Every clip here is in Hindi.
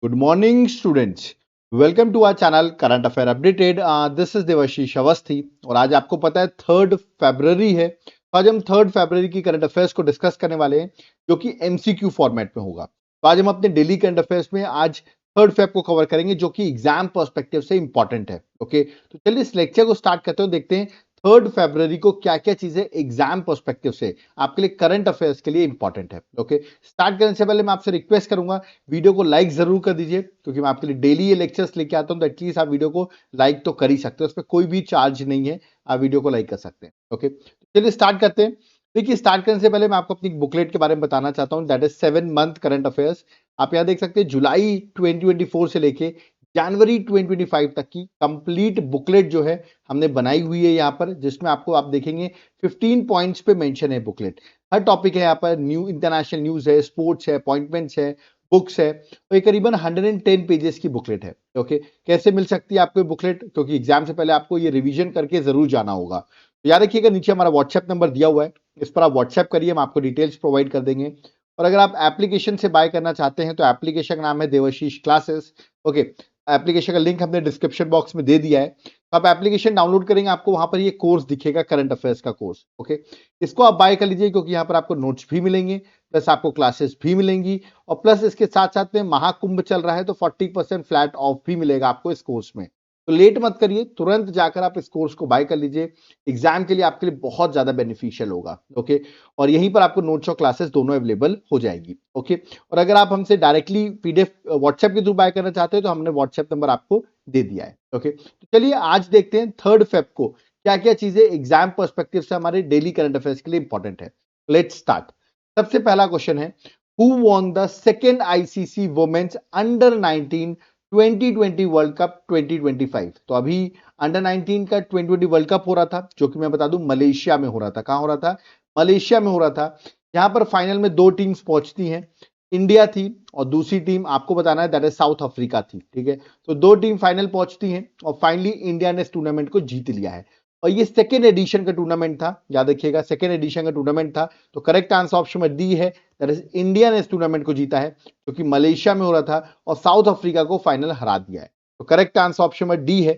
Good morning, students. Welcome to our channel current affair updated. This is Devashish Awasthi और आज आपको पता है 3 फरवरी है. तो आज हम 3 फरवरी की करंट अफेयर्स को डिस्कस करने वाले हैं जो कि एमसीक्यू फॉर्मेट में होगा. तो आज हम अपने डेली करंट अफेयर्स में आज 3 फेब को कवर करेंगे जो कि एग्जाम पर्सपेक्टिव से इंपॉर्टेंट है. ओके, तो चलिए इस लेक्चर को स्टार्ट करते हो. देखते हैं 3 फरवरी को क्या क्या चीजें एग्जाम पर्सपेक्टिव से आपके लिए करंट अफेयर्स के लिए इंपॉर्टेंट है. ओके, स्टार्ट करने से पहले मैं आपसे रिक्वेस्ट करूंगा वीडियो को लाइक जरूर कर दीजिए क्योंकि मैं आपके लिए डेली ये लेक्चर्स लेके आता हूं. तो एटलीस्ट आप वीडियो को लाइक तो कर ही सकते हो, उस पर कोई भी चार्ज नहीं है, आप वीडियो को लाइक कर सकते हैं. ओके, चलिए स्टार्ट करते हैं. देखिए, स्टार्ट करने से पहले मैं आपको अपनी बुकलेट के बारे में बताना चाहता हूं. That is 7 month current affairs. आप यहाँ देख सकते हैं जुलाई 2024 से लेके जनवरी 2025 तक की कंप्लीट बुकलेट जो है हमने बनाई हुई है यहाँ पर, जिसमें आपको आप देखेंगे 15 पॉइंट्स पे मेंशन है बुकलेट. हर टॉपिक है यहाँ पर. न्यू इंटरनेशनल न्यूज है, स्पोर्ट्स है, अपॉइंटमेंट्स है, बुक्स है. तो ये करीबन 110 पेजेस की बुकलेट है. ओके, कैसे मिल सकती है आपको बुकलेट? क्योंकि एग्जाम से पहले आपको ये रिवीजन करके जरूर जाना होगा. तो याद रखिएगा नीचे हमारा व्हाट्सएप नंबर दिया हुआ है, इस पर आप व्हाट्सएप करिए, हम आपको डिटेल्स प्रोवाइड कर देंगे. और अगर आप एप्लीकेशन से बाय करना चाहते हैं तो एप्लीकेशन का नाम है देवाशीष क्लासेस. ओके, एप्लीकेशन का लिंक हमने डिस्क्रिप्शन बॉक्स में दे दिया है. तो आप एप्लीकेशन डाउनलोड करेंगे, आपको वहां पर ये कोर्स दिखेगा, करंट अफेयर्स का कोर्स. ओके, इसको आप बाय कर लीजिए क्योंकि यहाँ पर आपको नोट्स भी मिलेंगे, प्लस आपको क्लासेस भी मिलेंगी, और प्लस इसके साथ साथ में महाकुंभ चल रहा है तो 40% फ्लैट ऑफ भी मिलेगा आपको इस कोर्स में. तो लेट मत करिए, तुरंत जाकर आप इस कोर्स को बाय कर लीजिए. एग्जाम के लिए आपके लिए बहुत ज्यादा बेनिफिशियल होगा. ओके, और यहीं पर आपको नोट्स और क्लासेस दोनों अवेलेबल हो जाएगी. ओके, और अगर आप हमसे डायरेक्टली पीडीएफ व्हाट्सएप के थ्रू बाय करना चाहते हैं तो हमने व्हाट्सएप नंबर आपको दे दिया है. ओके, तो चलिए आज देखते हैं 3 फेब को क्या क्या चीजें एग्जाम पर्सपेक्टिव से हमारे डेली करंट अफेयर्स के लिए इंपॉर्टेंट है. Let's start. सबसे पहला क्वेश्चन है, who won the second ICC women's under 19 2020 world cup 2025? तो अभी अंडर 19 का 2020 वर्ल्ड कप हो रहा था जो कि मैं बता दूं मलेशिया में हो रहा था. कहां हो रहा था? मलेशिया में हो रहा था. यहां पर फाइनल में 2 टीम्स पहुंचती हैं. इंडिया थी और दूसरी टीम आपको बताना है दैट इज साउथ अफ्रीका थी. ठीक है, तो 2 टीम फाइनल पहुंचती हैं और फाइनली इंडिया ने इस टूर्नामेंट को जीत लिया है. और ये सेकेंड एडिशन का टूर्नामेंट था, याद रखिएगा सेकेंड एडिशन का टूर्नामेंट था. तो करेक्ट आंसर ऑप्शन में डी है, दैट इज इंडिया ने इस टूर्नामेंट को जीता है क्योंकि मलेशिया में हो रहा था और साउथ अफ्रीका को फाइनल हरा दिया है. तो करेक्ट आंसर ऑप्शन में डी है.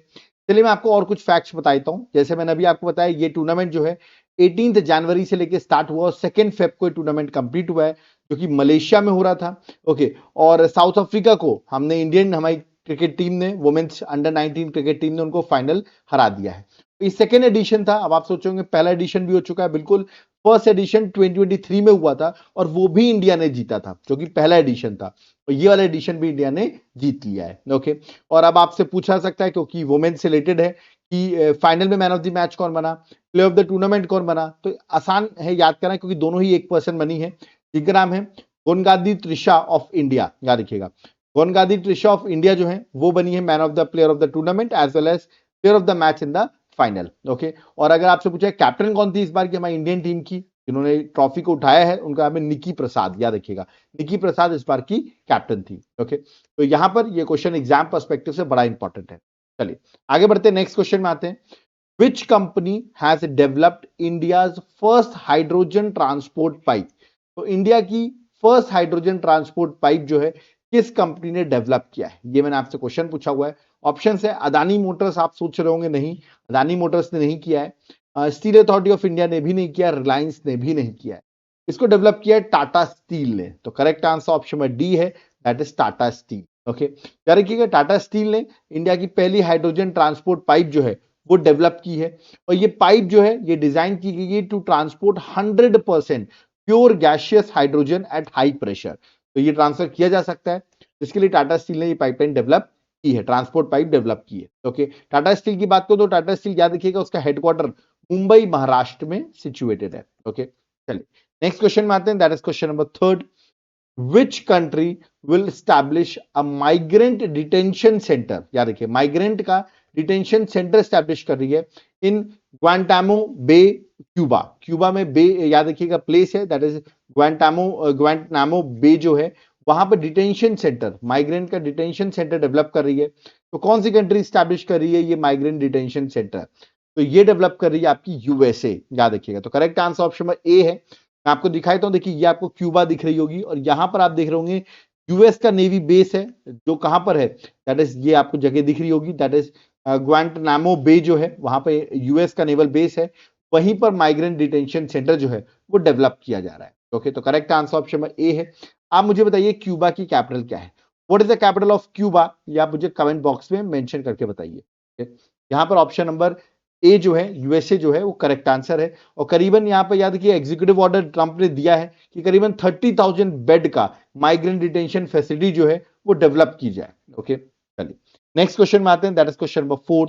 चलिए मैं आपको और कुछ फैक्ट्स बताता हूं. जैसे मैंने अभी आपको बताया ये टूर्नामेंट जो है 18 जनवरी से लेकर स्टार्ट हुआ और 2 फेब को टूर्नामेंट कंप्लीट हुआ है जो कि मलेशिया में हो रहा था. ओके, और साउथ अफ्रीका को हमने इंडियन हमारी क्रिकेट टीम ने, वुमेन्स अंडर 19 क्रिकेट टीम ने उनको फाइनल हरा दिया है. ये सेकेंड एडिशन था. अब आप सोचोगे पहला एडिशन भी हो चुका है. बिल्कुल, फर्स्ट एडिशन 2023 में हुआ था और वो भी इंडिया ने जीता था जो कि पहला एडिशन था. और ये वाला एडिशन भी इंडिया ने जीत लिया है. ओके, और अब आपसे पूछा सकता है क्योंकि वुमेन से रिलेटेड है कि फाइनल में मैन ऑफ द मैच कौन बना, प्लेयर ऑफ द टूर्नामेंट कौन बना. तो आसान है याद करना क्योंकि दोनों ही एक पर्सन बनी है, जिनका नाम है गोनगादी त्रिशा ऑफ इंडिया. याद रखिएगा, गोनगादी त्रिशा ऑफ इंडिया जो है वो बनी है man of the player of the tournament as well as player of the match in the final. Okay, और अगर आपसे पूछा कैप्टन कौन थी इस बार की हमारी इंडियन टीम की, जिन्होंने ट्रॉफी को उठाया है, उनका नाम है निकी प्रसाद. याद रखिएगा, निकी प्रसाद इस बार की कैप्टन थी. ओके, तो यहां पर ये क्वेश्चन एग्जाम पर्सपेक्टिव से बड़ा इंपॉर्टेंट है. चलिए आगे बढ़ते हैं, नेक्स्ट क्वेश्चन में आते हैं. Which company has developed India's first hydrogen transport pipe? तो इंडिया की फर्स्ट हाइड्रोजन ट्रांसपोर्ट पाइप जो है किस कंपनी ने डेवलप किया है? ये मैंने आपसे क्वेश्चन पूछा हुआ है. ऑप्शन है अदानी मोटर्स. आप सोच रहे होंगे नहीं, अदानी मोटर्स ने नहीं किया है, स्टील अथॉरिटी ऑफ इंडिया ने भी नहीं किया, रिलायंस ने भी नहीं किया है. इसको डेवलप किया है टाटा स्टील ने. तो करेक्ट आंसर ऑप्शन में डी है, that is Tata steel. Okay, याद रखिएगा टाटा स्टील ने इंडिया की पहली हाइड्रोजन ट्रांसपोर्ट पाइप जो है वो डेवलप की है. और ये पाइप जो है ये डिजाइन की गई है to transport 100% pure gaseous hydrogen at high pressure. तो ये ट्रांसफर किया जा सकता है, जिसके लिए टाटा स्टील ने ये पाइपलाइन डेवलप की है, ट्रांसपोर्ट पाइप डेवलप की है. ओके, टाटा स्टील की बात करो तो टाटा स्टील याद रखिएगा उसका हेडक्वार्टर मुंबई महाराष्ट्र में सिचुएटेड है. ओके, चलिए नेक्स्ट क्वेश्चन में आते हैं. That is question number 3. Which country will establish a migrant detention center? याद रखिए माइग्रेंट का डिटेंशन सेंटर स्टैब्लिश कर रही है इन ग्वांटामो बे, क्यूबा. क्यूबा में बे याद रखिएगा प्लेस है, दैट इज ग्वांटामो बे जो है वहां पर डिटेंशन सेंटर, माइग्रेंट का डिटेंशन सेंटर डेवलप कर रही है. तो कौन सी कंट्री स्टैब्लिश कर रही है ये माइग्रेंट डिटेंशन सेंटर? तो ये डेवलप कर रही है आपकी यूएसए. याद रखिएगा, तो करेक्ट आंसर ऑप्शन में ए है. मैं आपको दिखाता हूं, देखिए ये आपको क्यूबा दिख रही होगी और यहां पर आप देख रहे होंगे यूएस का नेवी बेस है जो कहां पर है, दैट इज, ये आपको जगह दिख रही होगी, दैट इज ग्वांटनामो बे जो है, वहां पे यूएस का नेवल बेस है। वहीं पर माइग्रेंट डिटेंशन सेंटर जो है वो डेवलप किया जा रहा है। ओके, तो correct answer option number A है। आप मुझे बताइए क्यूबा की कैपिटल क्या है? What is the capital of Cuba? ये आप मुझे कमेंट बॉक्स में मेंशन करके बताइए। यहां पर ऑप्शन नंबर ए जो है, यूएसए जो है, वो करेक्ट आंसर है। और करीबन यहां पर याद रखिए एग्जीक्यूटिव ऑर्डर ट्रंप ने दिया है कि करीबन 30,000 बेड का माइग्रेंट डिटेंशन फैसिलिटी जो है वो डेवलप की जाए। ओके, चलिए नेक्स्ट क्वेश्चन में आते हैं, दैट इज क्वेश्चन नंबर 4।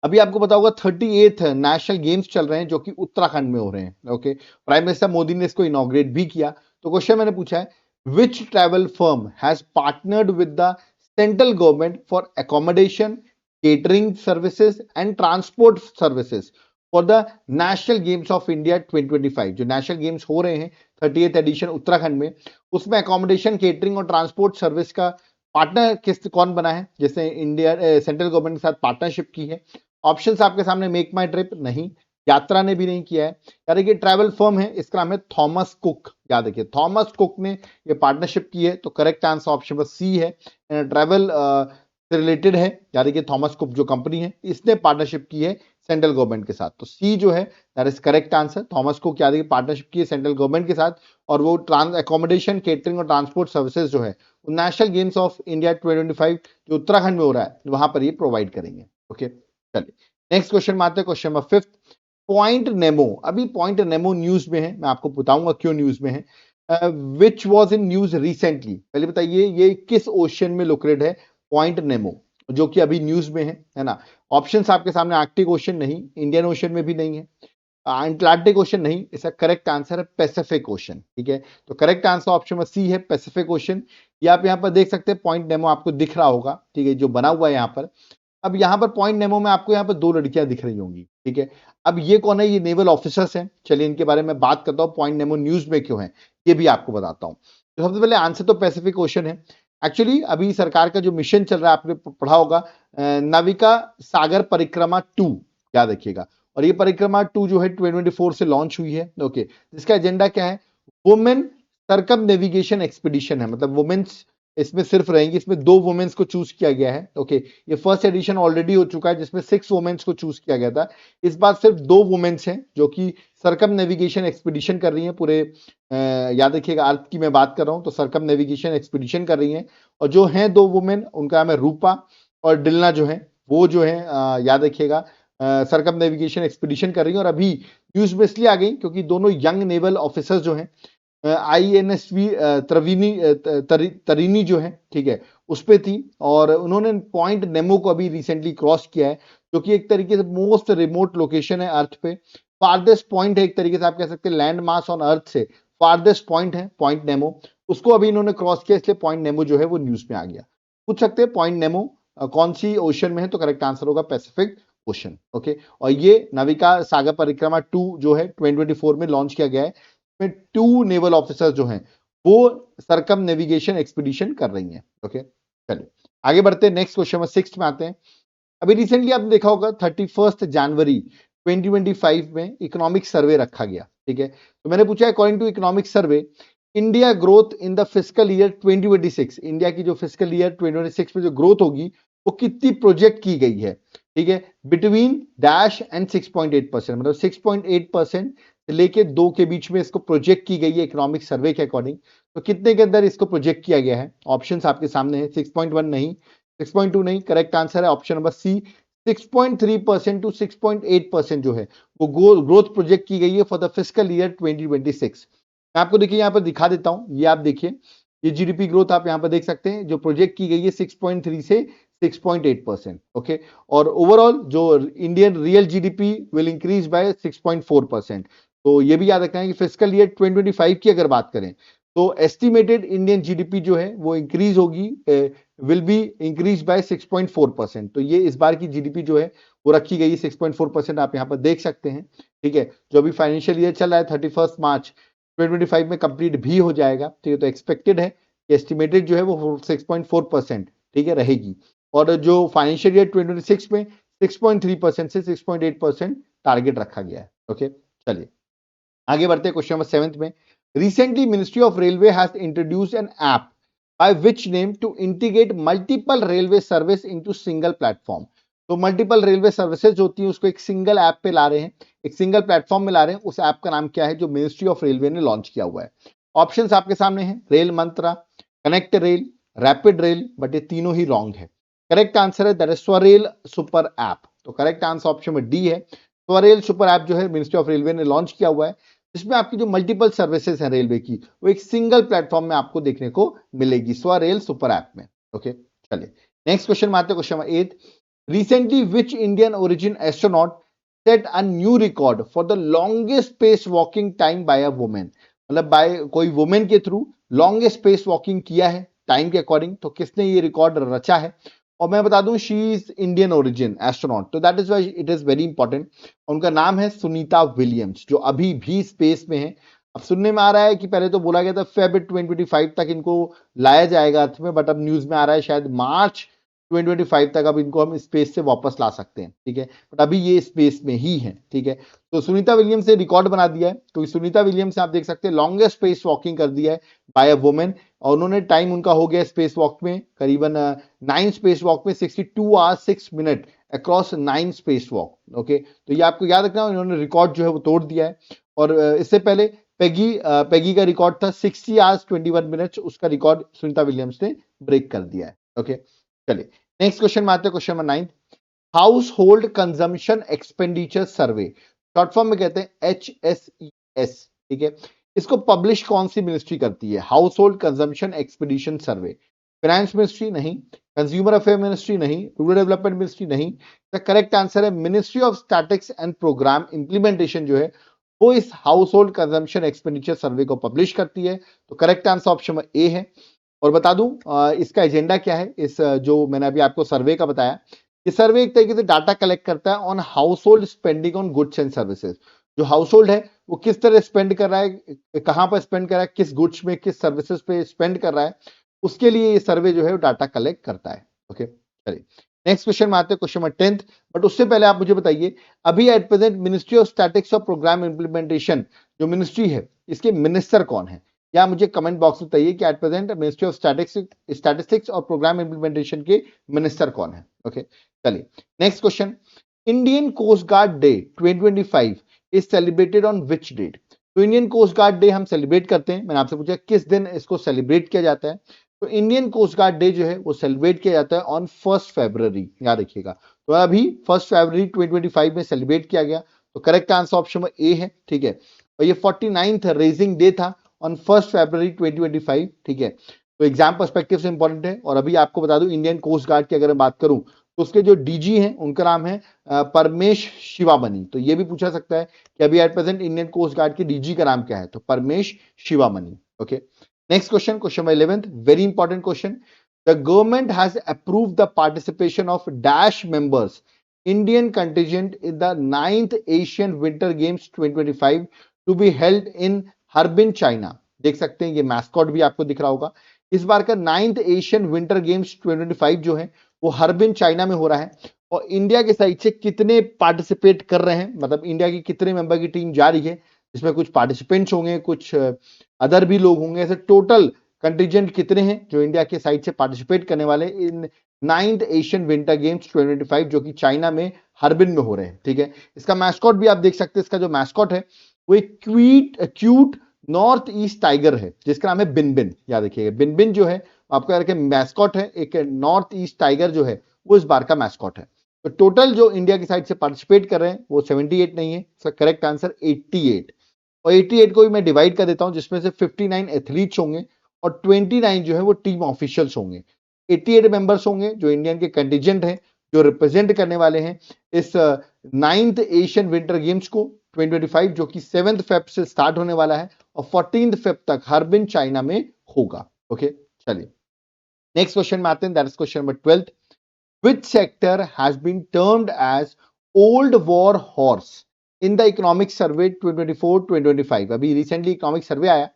अभी आपको पता होगा 38th नेशनल गेम्स चल रहे हैं जो कि उत्तराखंड में हो रहे हैं। ओके, प्राइम मिनिस्टर मोदी ने इसको इनॉग्रेट भी किया। तो क्वेश्चन मैंने पूछा है, which travel firm has partnered with the central government for accommodation, catering services and transport services for the national games of India 2025? जो नेशनल गेम्स हो रहे हैं 38th एडिशन उत्तराखंड में, उसमें अकोमोडेशन, केटरिंग और ट्रांसपोर्ट सर्विस का पार्टनर कौन बना है, जैसे इंडिया सेंट्रल गवर्नमेंट के साथ पार्टनरशिप की है? ऑप्शंस आपके सामने, मेक माई ट्रिप नहीं, यात्रा ने भी नहीं किया है, यार देखिए ट्रैवल फर्म है, इसका नाम है थॉमस कुक। याद रखिए थॉमस कुक ने ये पार्टनरशिप की है। तो correct answer option number C है, ट्रैवल से रिलेटेड है। याद रखिए थॉमस कुक जो कंपनी है इसने पार्टनरशिप की है सेंट्रल गवर्नमेंट के साथ। तो सी जो है that is correct answer. Thomas cook याद रखिए पार्टनरशिप की है सेंट्रल गवर्नमेंट के साथ, और वो अकोमोडेशन, केटरिंग और ट्रांसपोर्ट सर्विसेज जो है नेशनल गेम्स ऑफ इंडिया 2025 जो उत्तराखंड में हो रहा है वहां पर ये प्रोवाइड करेंगे। ओके, चलिए नेक्स्ट क्वेश्चन में आते हैं, क्वेश्चन नंबर 5। पॉइंट नेमो, अभी पॉइंट नेमो न्यूज में है, मैं आपको बताऊंगा क्यों न्यूज में है। Which was in news recently, पहले बताइए ये किस ओशन में लोकेटेड है पॉइंट नेमो, जो कि अभी न्यूज में है ना? ऑप्शंस आपके सामने, आर्कटिक ओशन नहीं, इंडियन ओशन में भी नहीं है, अटलांटिक ओशन नहीं, इसका करेक्ट आंसर है पैसिफिक ओशन। ठीक है, तो करेक्ट आंसर ऑप्शन में सी है पैसिफिक ओशन। ये आप यहाँ पर देख सकते हैं, पॉइंट नेमो आपको दिख रहा होगा, ठीक है, जो बना हुआ है यहाँ पर। अब यहाँ पर पॉइंट नेमो में आपको यहाँ पर दो लड़कियां दिख रही होंगी। ठीक है, अब ये कौन है? ये नेवल ऑफिसर्स हैं। चलिए इनके बारे में बात करता हूँ, पॉइंट नेमो न्यूज में क्यों है ये भी आपको बताता हूँ। तो सबसे पहले आंसर तो पैसिफिक ओशन है। एक्चुअली अभी सरकार का जो मिशन चल रहा है आपने पढ़ा होगा, नाविका सागर परिक्रमा 2, याद रखिएगा। और ये परिक्रमा 2 जो है 2024 से लॉन्च हुई है। ओके, जिसका एजेंडा क्या है? वुमेन सर्कम नेविगेशन एक्सपीडिशन है, मतलब वुमेन्स इसमें सिर्फ रहेंगी। इसमें 2 वुमेन्स को चूज किया गया है। ओके, ये फर्स्ट एडिशन ऑलरेडी हो चुका है जिसमें 6 वुमेन्स को चूज किया गया था। इस बार सिर्फ 2 वुमेन्स हैं जो कि सर्कम नेविगेशन एक्सपीडिशन कर रही हैं पूरे, याद रखिएगा अर्थ की मैं बात कर रहा हूं, तो सर्कम नेविगेशन एक्सपीडिशन कर रही हैं। और जो हैं 2 वुमेन, उनका नाम है रूपा और डिलना जो है, वो जो है याद रखिएगा सर्कम नेविगेशन एक्सपीडिशन कर रही है। और अभी न्यूज में इसलिए आ गई क्योंकि दोनों यंग नेवल ऑफिसर्स जो हैं, INSV तरीनी जो है, ठीक है, उस पे थी। और उन्होंने पॉइंट नेमो को अभी रिसेंटली क्रॉस किया है, जो कि एक तरीके से मोस्ट रिमोट लोकेशन है अर्थ पे, फारदेस्ट पॉइंट है, एक तरीके से आप कह सकते हैं लैंड मास ऑन अर्थ से फारदेस्ट पॉइंट है पॉइंट नेमो। उसको अभी इन्होंने क्रॉस किया, इसलिए पॉइंट नेमो जो है वो न्यूज में आ गया। पूछ सकते हैं पॉइंट नेमो कौन सी ओशन में है, तो करेक्ट आंसर होगा पैसिफिक ओशन। ओके, और ये नाविका सागर परिक्रमा 2 जो है 2024 में लॉन्च किया गया है। में 2 नेवल ऑफिसर जो हैं वो सर्कम नेविगेशन एक्सपीडिशन कर रही हैं। ओके, चलिए आगे बढ़ते हैं, नेक्स्ट क्वेश्चन में 6 में आते हैं। अभी रिसेंटली आपने देखा होगा 31 जनवरी 2025 में इकोनॉमिक सर्वे रखा गया। ठीक है, तो मैंने पूछा according to economic survey India growth in the fiscal year 2026, India की जो फिस्कल ईयर 2026 में जो ग्रोथ होगी वो कितनी प्रोजेक्ट की गई है? ठीक है, बिटवीन डैश एंड 6.8%, मतलब 6.8% से लेके 2 के बीच में इसको प्रोजेक्ट की गई है इकोनॉमिक सर्वे के अकॉर्डिंग। तो कितने के अंदर इसको प्रोजेक्ट किया गया है? ऑप्शंस आपके सामने है, 6.1 नहीं, 6.2 नहीं, करेक्ट आंसर है ऑप्शन नंबर सी, 6.3% टू 6.8% जो है वो ग्रोथ प्रोजेक्ट की गई है फॉर द फिस्कल ईयर 2026। मैं आपको देखिए यहाँ पर दिखा देता हूं, ये आप देखिए, ये जीडीपी ग्रोथ आप यहाँ पर देख सकते हैं जो प्रोजेक्ट की गई है 6.3 से 6.8%। ओके, और ओवरऑल जो Indian real GDP will increase by 6.4%। तो ये भी याद रखना है कि फिस्कल ईयर 2025 की अगर बात करें तो एस्टिमेटेड इंडियन जीडीपी जो है वो इंक्रीज होगी, विल बी इंक्रीज बाय 6.4%। तो ये इस बार की जीडीपी जो है वो रखी गई है 6.4%, आप यहाँ पर देख सकते हैं। ठीक है, जो अभी फाइनेंशियल ईयर चल रहा है 31 मार्च 2025 में कंप्लीट भी हो जाएगा। ठीक है, तो एक्सपेक्टेड है कि एस्टिमेटेड जो है वो 6.4%, ठीक है, रहेगी। और जो फाइनेंशियल ईयर 2026 में 6.3% से 6.8% टारगेट रखा गया है। ओके, चलिए आगे बढ़ते हैं क्वेश्चन नंबर 7 में। Recently ministry of railway has introduced an app by which name to integrate multiple railway service into single platform. तो मल्टीपल रेलवे सर्विसेज होती है उसको एक सिंगल ऐप पे ला रहे हैं, एक सिंगल प्लेटफॉर्म में ला रहे हैं। उस ऐप का नाम क्या है जो मिनिस्ट्री ऑफ रेलवे ने लॉन्च किया हुआ है? ऑप्शंस आपके सामने हैं, rail Mantra, connect rail, rapid rail, but ये तीनों ही रॉन्ग है। करेक्ट आंसर है that is SwaRail super app. तो करेक्ट आंसर ऑप्शन में डी है, स्वरेल सुपर ऐप जो है मिनिस्ट्री ऑफ रेलवे ने लॉन्च किया हुआ है, जिसमें आपकी जो मल्टीपल सर्विसेज हैं रेलवे की वो एक सिंगल प्लेटफॉर्म में आपको देखने को मिलेगी स्वरेल सुपर ऐप में। ओके, चलिए नेक्स्ट क्वेश्चन में आते हैं, question number 8। Recently which Indian origin astronaut set a new record for the longest space walking time by a women? मतलब बाय कोई वुमेन के थ्रू लॉन्गेस्ट स्पेस वॉकिंग किया है टाइम के अकॉर्डिंग, तो किसने ये रिकॉर्ड रचा है? और मैं बता दूं she is Indian origin astronaut, तो that is why it is very important. उनका नाम है सुनीता विलियम्स, जो अभी भी स्पेस में है। अब सुनने में आ रहा है कि पहले तो बोला गया था फेब 2025 तक इनको लाया जाएगा अर्थ में, बट अब न्यूज में आ रहा है शायद मार्च 2025 तक अब इनको हम स्पेस से वापस ला सकते हैं, ठीक है, बट अभी ये स्पेस में ही है, ठीक है। तो सुनीता विलियम्स ने रिकॉर्ड बना दिया है, तो सुनीता विलियम्स आप देख सकते हैं लॉन्गेस्ट स्पेस वॉकिंग कर दिया है बाय अ वुमेन, और उन्होंने टाइम उनका हो गया स्पेस वॉक में करीबन 9 स्पेस वॉक में 62 hours 6 minute across 9 space walk. Okay, तो ये आपको याद रखना, इन्होंने रिकॉर्ड जो है वो तोड़ दिया है। और इससे पहले पेगी का रिकॉर्ड था 60 आवर्स 21 मिनट्स, उसका रिकॉर्ड सुनीता विलियम्स ने ब्रेक कर दिया है। ओके, चलिए नेक्स्ट क्वेश्चन में आते हैं, question number 9। House hold consumption expenditure सर्वे, शॉर्ट फॉर्म में कहते हैं HSES, ठीक है। इसको पब्लिश कौन सी मिनिस्ट्री करती है? Household consumption expenditure survey, finance ministry नहीं, कंज्यूमर अफेयर मिनिस्ट्री नहीं, रूरल डेवलपमेंट मिनिस्ट्री नहीं। द करेक्ट आंसर है ministry of statistics and programme implementation जो है वो इस household consumption expenditure survey को पब्लिश करती है। तो करेक्ट आंसर ऑप्शन में ए है। और बता दूं इसका एजेंडा क्या है, इस जो मैंने अभी आपको सर्वे का बताया, ये सर्वे एक तरीके से डाटा कलेक्ट करता है on house hold spending on goods and services. जो हाउस होल्ड है वो किस तरह स्पेंड कर रहा है, कहां पर स्पेंड कर रहा है, किस गुड्स में किस सर्विसेज पे स्पेंड कर रहा है, उसके लिए ये सर्वे जो है वो डाटा कलेक्ट करता है। ओके, चलिए नेक्स्ट क्वेश्चन में आते हैं, क्वेश्चन नंबर 10। बट उससे पहले आप मुझे बताइए, अभी at present ministry of statistics और प्रोग्राम इंप्लीमेंटेशन जो मिनिस्ट्री है इसके मिनिस्टर कौन है? या मुझे कमेंट बॉक्स में बताइए कि at present ministry of statistics और प्रोग्राम इंप्लीमेंटेशन के मिनिस्टर कौन है? ओके, चलिए next question. Indian coast guard day 2025 is celebrated on which date? तो इंडियन कोस्ट गार्ड डे हम सेलिब्रेट करते हैं, मैंने आपसे पूछा किस दिन इसको सेलिब्रेट किया जाता है। तो इंडियन कोस्ट गार्ड डे जो है वो सेलिब्रेट किया जाता है ऑन 1 फरवरी, याद रखिएगा। तो अभी 1 फरवरी 2025 में सेलिब्रेट किया गया, तो करेक्ट आंसर ऑप्शन में ए है, ठीक है। और ये 49th रेजिंग डे था ऑन 1 फरवरी 2025, ठीक है। तो एग्जाम पर्सपेक्टिव से इंपॉर्टेंट है। और अभी आपको बता दूं इंडियन कोस्ट गार्ड की अगर मैं बात करूं तो उसके जो डीजी हैं उनका नाम है परमेश शिवामणि। तो ये भी पूछा सकता है कि अभी at present Indian coast guard के डीजी का नाम क्या है? तो Paramesh Sivamani. Okay, next question, question number 11, very important question. The government has approved the participation of dash members Indian contingent in the 9th Asian winter games 2025 to be held in Harbin China. देख सकते हैं ये मैस्कॉट भी आपको दिख रहा होगा। इस बार का 9th एशियन विंटर गेम्स 2025 जो है वो हर्बिन चाइना में हो रहा है। और इंडिया के साइड से कितने पार्टिसिपेट कर रहे हैं, मतलब इंडिया की कितने मेंबर की टीम जा रही है, इसमें कुछ पार्टिसिपेंट्स होंगे, कुछ अदर भी लोग होंगे, ऐसे टोटल कंटिजेंट कितने हैं जो इंडिया के साइड से पार्टिसिपेट करने वाले इन 9th एशियन विंटर गेम्स 2025 जो कि चाइना में हर्बिन में हो रहे हैं, ठीक है। इसका मैस्कॉट भी आप देख सकते हैं, इसका जो मैस्कॉट है वो एक क्यूट नॉर्थ ईस्ट टाइगर है जिसका नाम है बिन। याद रखिएगा बिन जो है आपका करके मैस्कॉट है, एक नॉर्थ ईस्ट टाइगर जो है वो इस बार का मैस्कॉट है। तो टोटल जो इंडिया की साइड से पार्टिसिपेट कर रहे हैं वो 78 नहीं है, इसका करेक्ट आंसर 88। और 88 को भी मैं डिवाइड कर देता हूं, जिसमें से 59 एथलीट्स होंगे और 29 जो है वो टीम ऑफिशियल्स होंगे। 88 मेंबर्स होंगे जो इंडियन के कंटिजेंट हैं, जो रिप्रेजेंट करने वाले हैं इस 9th एशियन विंटर गेम्स को 2025, जो कि 7 फेब से स्टार्ट होने वाला है और 14 फेब तक हर्बिन चाइना में होगा। ओके, चलिए नेक्स्ट क्वेश्चन में आते हैं, that is question number 12। Which sector has been termed as old war horse in the economic survey 2024-2025? अभी रिसेंटली इकोनॉमिक सर्वे आया,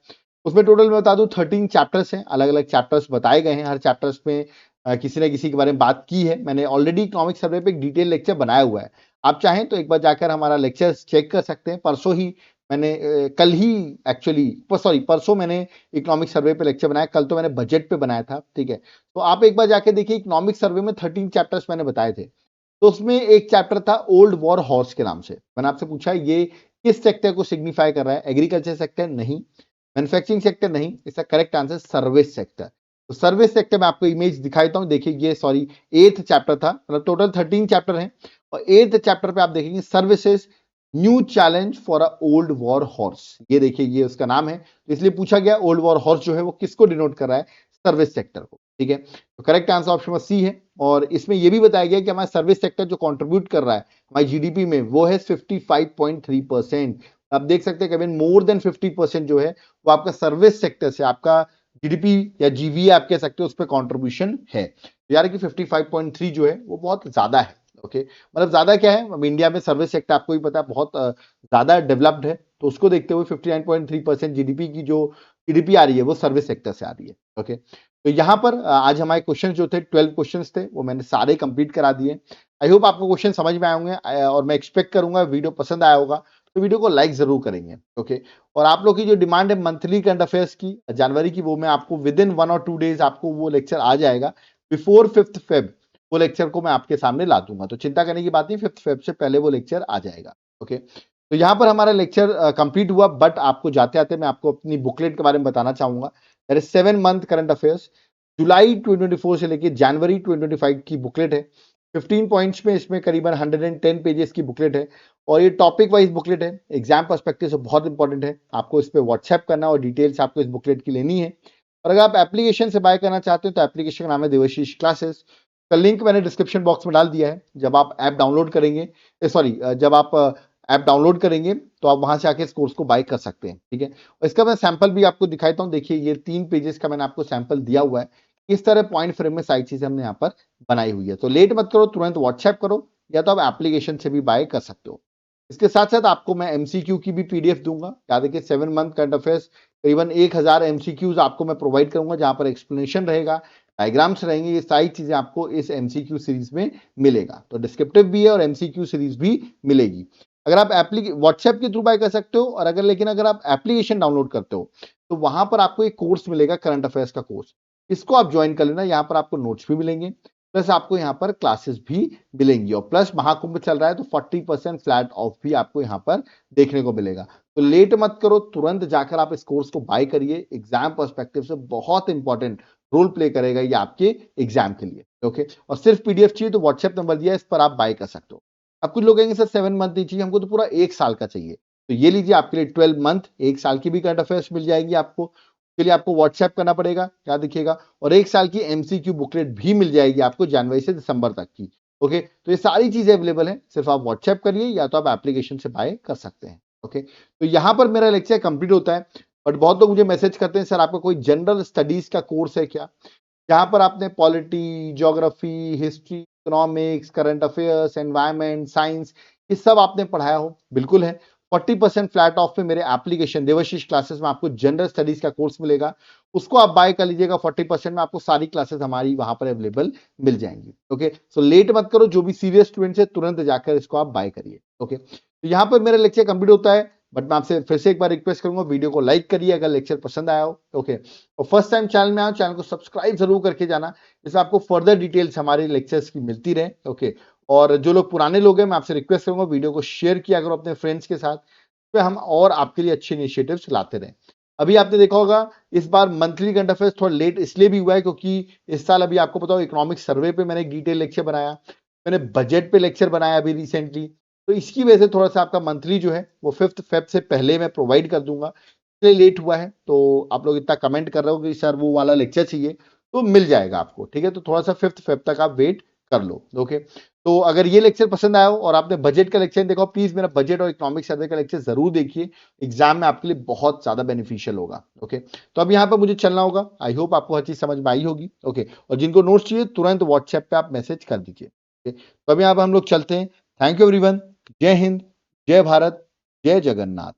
उसमें टोटल मैं बता दूं 13 चैप्टर्स हैं, अलग अलग चैप्टर्स बताए गए हैं। हर चैप्टर्स में किसी न किसी के बारे में बात की है। मैंने ऑलरेडी इकोनॉमिक सर्वे पे एक डिटेल लेक्चर बनाया हुआ है, आप चाहें तो एक बार जाकर हमारा लेक्चर चेक कर सकते हैं। परसों ही मैंने कल ही एक्चुअली सॉरी परसों मैंने इकोनॉमिक सर्वे पे लेक्चर बनाया, कल तो मैंने बजट पे बनाया था, ठीक है। तो आप एक बार जाके देखिए, इकोनॉमिक सर्वे में 13 चैप्टर्स मैंने बताए थे। तो उसमें एक चैप्टर था ओल्ड वॉर हॉर्स के नाम से। मैंने आपसे पूछा ये किस सेक्टर को सिग्निफाई कर रहा है? एग्रीकल्चर सेक्टर नहीं, मैन्युफैक्चरिंग सेक्टर नहीं, इसका करेक्ट आंसर सर्विस सेक्टर। तो सर्विस सेक्टर में आपको इमेज दिखाता हूं, देखिए ये सॉरी 8th चैप्टर था, मतलब टोटल 13 चैप्टर हैं और 8th चैप्टर पे आप देखेंगे services new challenge for a old war horse. ये देखिए ये उसका नाम है, तो इसलिए पूछा गया ओल्ड वॉर हॉर्स जो है वो किसको डिनोट कर रहा है? सर्विस सेक्टर को, ठीक है। तो correct answer option number C है। और इसमें यह भी बताया गया कि हमारा सर्विस सेक्टर जो कंट्रीब्यूट कर रहा है हमारी जीडीपी में वो है 55.3%। आप देख सकते हैं कभी मोर देन 50% जो है वो आपका सर्विस सेक्टर से आपका जीडीपी या जीवीए आप कह सकते हो उस पर कॉन्ट्रीब्यूशन है। यार कि 55.3 जो है वो बहुत ज्यादा है, ओके। मतलब ज्यादा क्या है, अब इंडिया में सर्विस सेक्टर आपको भी पता है बहुत ज्यादा डेवलप्ड है, तो उसको देखते हुए 59.3% जीडीपी की जो जीडीपी आ रही है वो सर्विस सेक्टर से आ रही है, ओके। तो यहाँ पर आज हमारे क्वेश्चन जो थे 12 क्वेश्चन थे वो मैंने सारे कंप्लीट करा दिए। आई होप आपको क्वेश्चन समझ में आए होंगे और मैं एक्सपेक्ट करूंगा वीडियो पसंद आया होगा, तो वीडियो को लाइक जरूर करेंगे, ओके। और आप लोग की जो डिमांड है मंथली करंट अफेयर्स की जनवरी की, वो मैं आपको विद इन 1 और 2 डेज आपको वो लेक्चर आ जाएगा। बिफोर 5th फेब वो लेक्चर को मैं आपके सामने ला दूंगा, तो चिंता करने की बात नहीं, 5th फेब से पहले वो लेक्चर आ जाएगा, ओके। तो यहाँ पर हमारा लेक्चर कंप्लीट हुआ, बट आपको जाते आते मैं आपको अपनी बुकलेट के बारे में बताना चाहूंगा। That is 7 month current affairs, जुलाई 2024 से लेकर जनवरी 2025 की बुकलेट है। 15 पॉइंट्स में इसमें करीबन 110 पेजेस की बुकलेट है और ये टॉपिक वाइज बुकलेट है, एग्जाम पर्सपेक्टिव से बहुत इंपॉर्टेंट है। आपको इस पर व्हाट्सएप करना और डिटेल्स आपको इस बुकलेट की लेनी है। और अगर आप एप्लीकेशन से बाय करना चाहते हो तो एप्लीकेशन का नाम है देवाशीष क्लासेस, का लिंक मैंने डिस्क्रिप्शन बॉक्स में डाल दिया है। जब आप ऐप डाउनलोड करेंगे, सॉरी जब आप ऐप डाउनलोड करेंगे तो आप वहां से आके इस कोर्स को बाय कर सकते हैं, ठीक है। और इसका मैं सैंपल भी आपको दिखाता हूँ, देखिए ये 3 पेजेस का मैंने आपको सैंपल दिया हुआ है। इस तरह पॉइंट फ्रेम में सारी चीजें हमने यहाँ पर बनाई हुई है। तो लेट मत करो, तुरंत व्हाट्सएप करो या तो आप एप्लीकेशन से भी बाय कर सकते हो। इसके साथ साथ आपको मैं एमसीक्यू की भी पीडीएफ दूंगा। याद रखिए 7 मंथ करंट अफेयर्स, करीबन 1000 एमसीक्यूज आपको मैं प्रोवाइड करूंगा, जहां पर एक्सप्लेनेशन रहेगा, डायग्राम्स रहेंगे, ये सारी चीजें आपको इस एमसीक्यू सीरीज में मिलेगा। तो डिस्क्रिप्टिव भी है और एमसीक्यू सीरीज भी मिलेगी। अगर आप व्हाट्सएप के थ्रू बाय कर सकते हो, और अगर आप एप्लीकेशन डाउनलोड करते हो तो वहां पर आपको एक कोर्स मिलेगा करंट अफेयर्स का कोर्स, इसको आप ज्वाइन कर लेना। यहाँ पर आपको नोट्स भी मिलेंगे, प्लस आपको यहाँ पर क्लासेस भी मिलेंगी, और प्लस महाकुंभ चल रहा है तो 40% फ्लैट ऑफ भी आपको यहाँ पर देखने को मिलेगा। तो लेट मत करो, तुरंत जाकर आप इस कोर्स को बाय करिए। एग्जाम पर्सपेक्टिव से बहुत इंपॉर्टेंट रोल प्ले करेगा ये आपके एग्जाम के लिए, ओके। और सिर्फ पीडीएफ चाहिए तो व्हाट्सएप नंबर दिया है, इस पर आप बाय कर सकते हो। अब कुछ लोग कहेंगे सर 7 मंथ नहीं चाहिए हमको, तो पूरा 1 साल का चाहिए, तो ये लीजिए आपके लिए 12 मंथ 1 साल की भी करंट अफेयर्स मिल जाएगी आपको। के लिए आपको व्हाट्सएप करना पड़ेगा, याद रखिएगा। और 1 साल की एमसीक्यू बुकलेट भी मिल जाएगी आपको जनवरी से दिसंबर तक की, ओके। तो ये सारी चीजें अवेलेबल हैं, सिर्फ आप व्हाट्सएप करिए या तो आप एप्लीकेशन से बाय कर सकते हैं, ओके। तो यहां पर मेरा लेक्चर कंप्लीट होता है। बट बहुत लोग मुझे मैसेज करते हैं सर आपका कोई जनरल स्टडीज का कोर्स है क्या, जहां पर आपने polity, geography, history, economics, current affairs, environment, science, ये सब आपने पढ़ाया हो? बिल्कुल है। 40% फ्लैट ऑफ पे मेरे एप्लीकेशन देवाशीष क्लासेस में आपको जनरल स्टडीज का कोर्स मिलेगा, उसको आप बाय कर लीजिएगा। 40% में आपको सारी क्लासेस हमारी वहां पर अवेलेबल मिल जाएंगी, ओके। सो लेट मत करो, जो भी सीरियस स्टूडेंट्स है तुरंत जाकर इसको आप बाय करिए, ओके। तो यहाँ पर मेरा लेक्चर कंप्लीट होता है, बट मैं आपसे फिर से एक बार रिक्वेस्ट करूंगा, वीडियो को लाइक करिए अगर लेक्चर पसंद आया हो, ओके। और फर्स्ट टाइम चैनल में आओ, चैनल को सब्सक्राइब जरूर करके जाना, जिससे आपको फर्दर डिटेल्स हमारे लेक्चर्स की मिलती रहे, ओके। और जो लोग पुराने लोग हैं, मैं आपसे रिक्वेस्ट करूंगा वीडियो को शेयर किया करो अपने फ्रेंड्स के साथ, पे हम और आपके लिए अच्छे इनिशिएटिव्स लाते रहें। अभी आपने देखा होगा इस बार मंथली करंट अफेयर्स थोड़ा लेट इसलिए भी हुआ है क्योंकि इस साल अभी आपको पता हो इकोनॉमिक सर्वे पे मैंने डिटेल लेक्चर बनाया, मैंने बजट पे लेक्चर बनाया अभी रिसेंटली, तो इसकी वजह से थोड़ा सा आपका मंथली जो है वो 5th फेब से पहले मैं प्रोवाइड कर दूंगा, इसलिए लेट हुआ है। तो आप लोग इतना कमेंट कर रहे हो कि सर वो वाला लेक्चर चाहिए, तो मिल जाएगा आपको, ठीक है। तो थोड़ा सा 5th फेब तक आप वेट कर लो, ओके। तो अगर ये लेक्चर पसंद आया हो और आपने बजट का लेक्चर देखो, प्लीज मेरा बजट और इकोनॉमिक सर्वे का लेक्चर जरूर देखिए, एग्जाम में आपके लिए बहुत ज्यादा बेनिफिशियल होगा, ओके। तो अब यहाँ पर मुझे चलना होगा, आई होप आपको हर चीज समझ में आई होगी, ओके। और जिनको नोट्स चाहिए तुरंत व्हाट्सएप पे आप मैसेज कर दीजिए, ओके। तो अब यहाँ पर हम लोग चलते हैं। Thank you everyone. जय हिंद, जय भारत, जय जगन्नाथ।